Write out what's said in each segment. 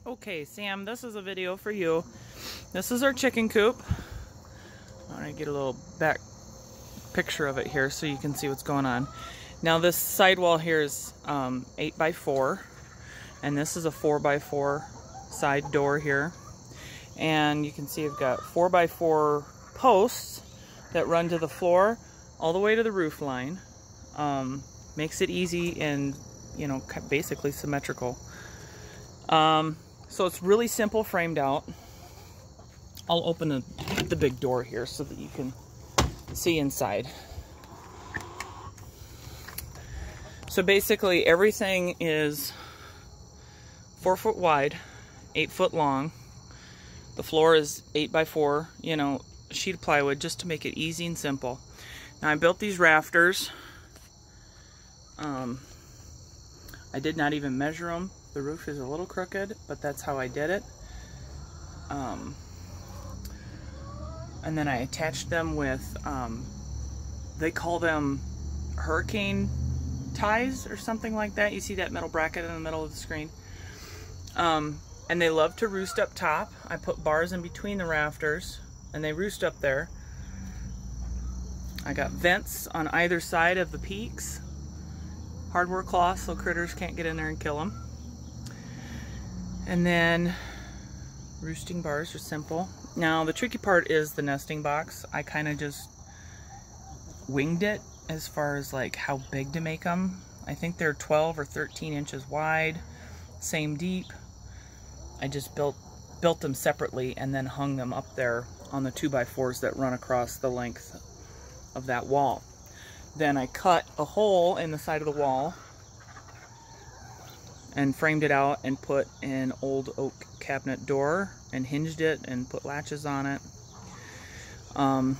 Okay, Sam, this is a video for you. This is our chicken coop. I want to get a little back picture of it here so you can see what's going on. Now this sidewall here is 8x4, and this is a 4x4 side door here. And you can see I've got 4x4 posts that run to the floor all the way to the roof line. Makes it easy and, you know, basically symmetrical. So it's really simple framed out. I'll open the big door here so that you can see inside. So basically everything is 4 foot wide, 8 foot long. The floor is 8x4, you know, sheet of plywood, just to make it easy and simple. Now I built these rafters. I did not even measure them. The roof is a little crooked, but that's how I did it. And then I attached them with, they call them hurricane ties or something like that. You see that metal bracket in the middle of the screen. And they love to roost up top. I put bars in between the rafters and they roost up there. I got vents on either side of the peaks. Hardware cloth so critters can't get in there and kill them. And then roosting bars are simple. Now the tricky part is the nesting box. I kind of just winged it as far as like how big to make them. I think they're 12 or 13 inches wide, same deep. I just built them separately and then hung them up there on the 2x4s that run across the length of that wall. Then I cut a hole in the side of the wall and framed it out and put an old oak cabinet door and hinged it and put latches on it. And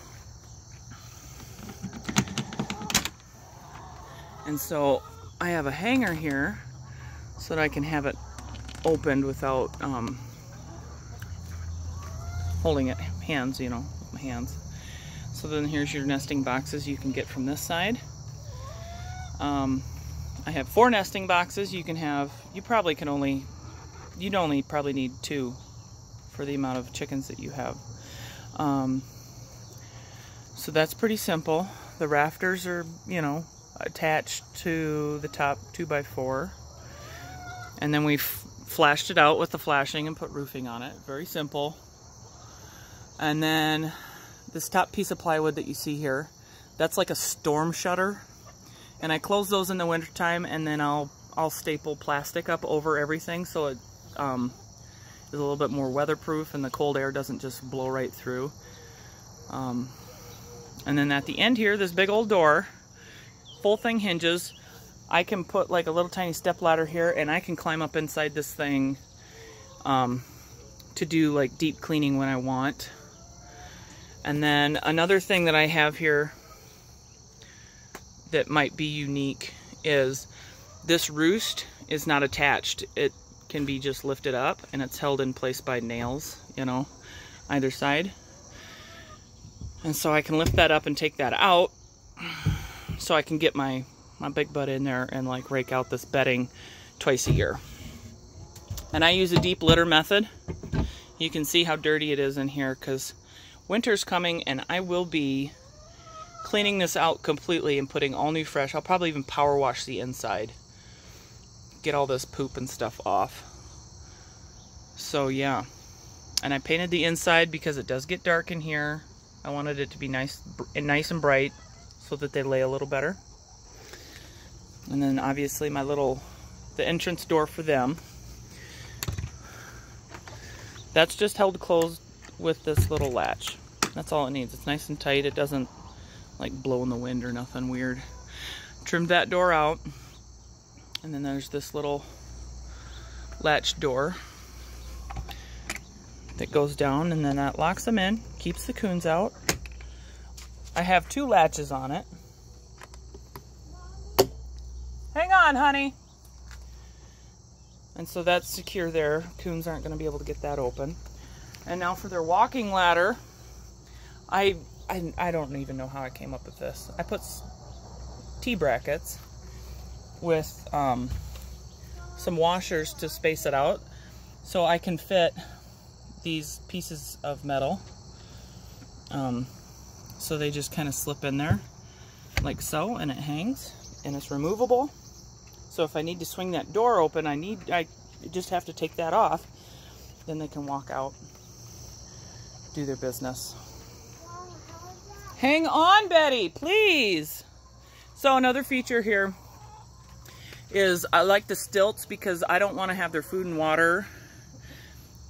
so I have a hanger here so that I can have it opened without holding it hands, you know, with my hands. So then here's your nesting boxes you can get from this side. I have 4 nesting boxes. You can have, you'd only probably need 2 for the amount of chickens that you have. So that's pretty simple. The rafters are, you know, attached to the top 2x4. And then we've flashed it out with the flashing and put roofing on it. Very simple. And then this top piece of plywood that you see here, that's like a storm shutter. And I close those in the wintertime, and then I'll staple plastic up over everything so it is a little bit more weatherproof and the cold air doesn't just blow right through. And then at the end here, this big old door, full thing hinges. I can put like a little tiny step ladder here, and I can climb up inside this thing to do like deep cleaning when I want. And then another thing that I have here that might be unique is this roost is not attached. It can be just lifted up and it's held in place by nails, you know, either side. And so I can lift that up and take that out so I can get my big butt in there and like rake out this bedding twice a year. And I use a deep litter method. You can see how dirty it is in here because winter's coming and I will be cleaning this out completely and putting all new fresh. I'll probably even power wash the inside. Get all this poop and stuff off. So yeah. And I painted the inside because it does get dark in here. I wanted it to be nice and bright so that they lay a little better. And then obviously the entrance door for them. That's just held closed with this little latch. That's all it needs. It's nice and tight. It doesn't like blow in the wind or nothing weird. Trimmed that door out. And then there's this little latch door that goes down, and then that locks them in, keeps the coons out. I have 2 latches on it. Hang on, honey. And so that's secure there. Coons aren't going to be able to get that open. And now for their walking ladder, I don't even know how I came up with this. I put T-brackets with some washers to space it out. So I can fit these pieces of metal. So they just kind of slip in there like so, and it hangs, and it's removable. So if I need to swing that door open, I just have to take that off. Then they can walk out, do their business. Hang on, Betty, please. So another feature here is I like the stilts because I don't want to have their food and water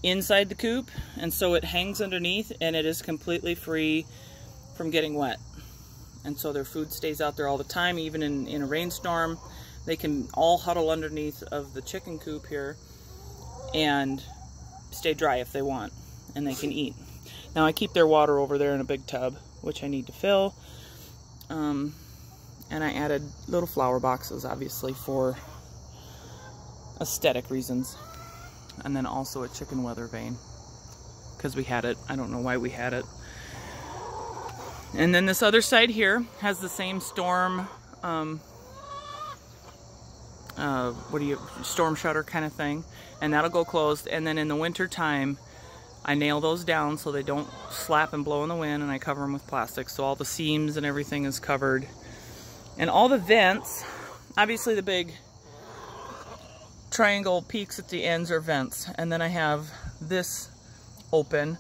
inside the coop, and so it hangs underneath and it is completely free from getting wet. And so their food stays out there all the time, even in a rainstorm. They can all huddle underneath of the chicken coop here and stay dry if they want, and they can eat. Now I keep their water over there in a big tub, which I need to fill. And I added little flower boxes, obviously, for aesthetic reasons. And then also a chicken weather vane, because we had it. I don't know why we had it. And then this other side here has the same storm, storm shutter kind of thing, and that'll go closed. And then in the winter time, I nail those down so they don't slap and blow in the wind, and I cover them with plastic, so all the seams and everything is covered. And all the vents, obviously the big triangle peaks at the ends are vents. And then I have this open.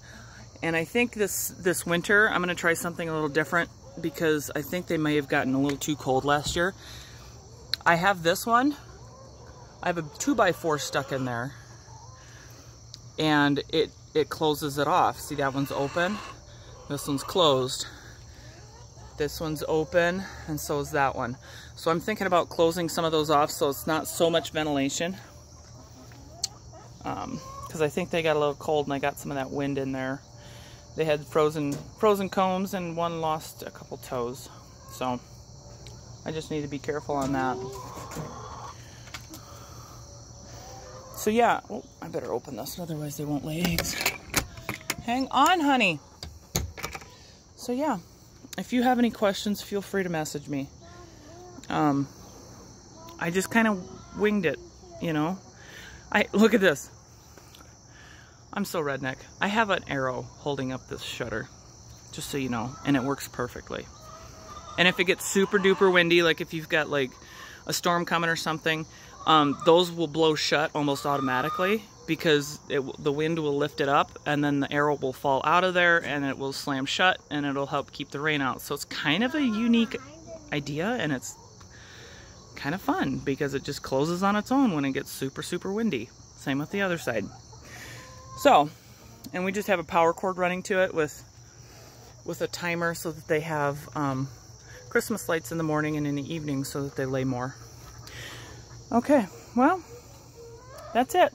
And I think this winter I'm gonna try something a little different, because I think they may have gotten a little too cold last year. I have this one. I have a 2x4 stuck in there, and it closes it off. See, that one's open, this one's closed. This one's open, and so is that one. So I'm thinking about closing some of those off so it's not so much ventilation. Because I think they got a little cold and I got some of that wind in there. They had frozen combs, and one lost a couple toes. So I just need to be careful on that. So yeah, oh, I better open this, otherwise they won't lay eggs. Hang on, honey. So yeah. If you have any questions, feel free to message me. I just kind of winged it, you know. Look at this. I'm so redneck. I have an arrow holding up this shutter, just so you know, and it works perfectly. And if it gets super duper windy, like if you've got like a storm coming or something, those will blow shut almost automatically, because the wind will lift it up, and then the arrow will fall out of there and it will slam shut, and it'll help keep the rain out. So it's kind of a unique idea, and it's kind of fun because it just closes on its own when it gets super, super windy. Same with the other side. So, and we just have a power cord running to it with a timer so that they have Christmas lights in the morning and in the evening so that they lay more. Okay, well, that's it.